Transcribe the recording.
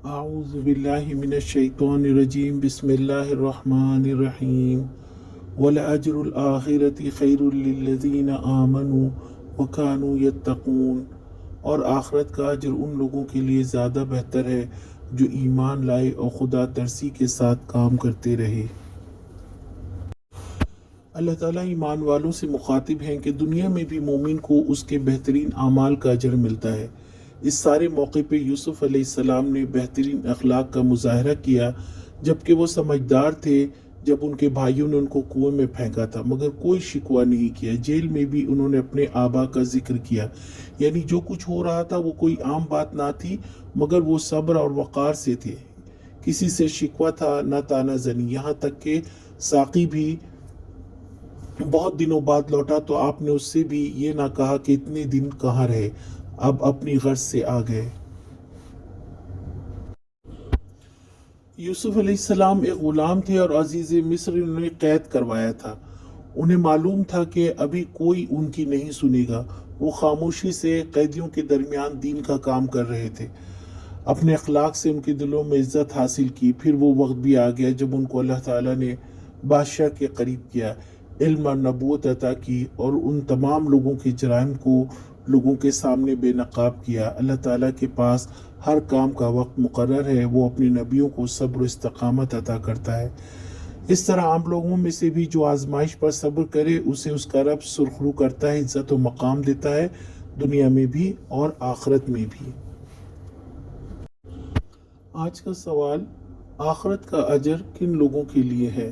اعوذ باللہ من الشیطان الرجیم بسم اللہ الرحمن الرحیم ولأجر الآخرة خیر للذین آمنوا وکانوا یتقون، اور آخرت کا اجر ان لوگوں کے لیے زیادہ بہتر ہے جو ایمان لائے اور خدا ترسی کے ساتھ کام کرتے رہے۔ اللہ تعالیٰ ایمان والوں سے مخاطب ہیں کہ دنیا میں بھی مومن کو اس کے بہترین اعمال کا اجر ملتا ہے۔ اس سارے موقع پہ یوسف علیہ السلام نے بہترین اخلاق کا مظاہرہ کیا، جبکہ وہ سمجھدار تھے جب ان کے بھائیوں نے ان کو کنویں میں پھینکا تھا، مگر کوئی شکوہ نہیں کیا۔ جیل میں بھی انہوں نے اپنے آبا کا ذکر کیا، یعنی جو کچھ ہو رہا تھا وہ کوئی عام بات نہ تھی، مگر وہ صبر اور وقار سے تھے۔ کسی سے شکوہ تھا نہ تانا زنی، یہاں تک کہ ساقی بھی بہت دنوں بعد لوٹا تو آپ نے اس سے بھی یہ نہ کہا کہ اتنے دن کہاں رہے، اب اپنی غرض سے آ گئے۔ یوسف علیہ السلام ایک غلام تھے اور عزیز مصر انہوں نے قید کروایا تھا۔ انہیں معلوم تھا کہ ابھی کوئی ان کی نہیں سنے گا۔ وہ خاموشی سے قیدیوں کے درمیان دین کا کام کر رہے تھے، اپنے اخلاق سے ان کے دلوں میں عزت حاصل کی۔ پھر وہ وقت بھی آ گیا جب ان کو اللہ تعالیٰ نے بادشاہ کے قریب کیا، علم اور نبوت عطا کی، اور ان تمام لوگوں کے جرائم کو لوگوں کے سامنے بے نقاب کیا۔ اللہ تعالیٰ کے پاس ہر کام کا وقت مقرر ہے، وہ اپنے نبیوں کو صبر و استقامت عطا کرتا ہے۔ اس طرح عام لوگوں میں سے بھی جو آزمائش پر صبر کرے اسے اس کا رب سرخرو کرتا ہے، عزت و مقام دیتا ہے، دنیا میں بھی اور آخرت میں بھی۔ آج کا سوال، آخرت کا اجر کن لوگوں کے لیے ہے؟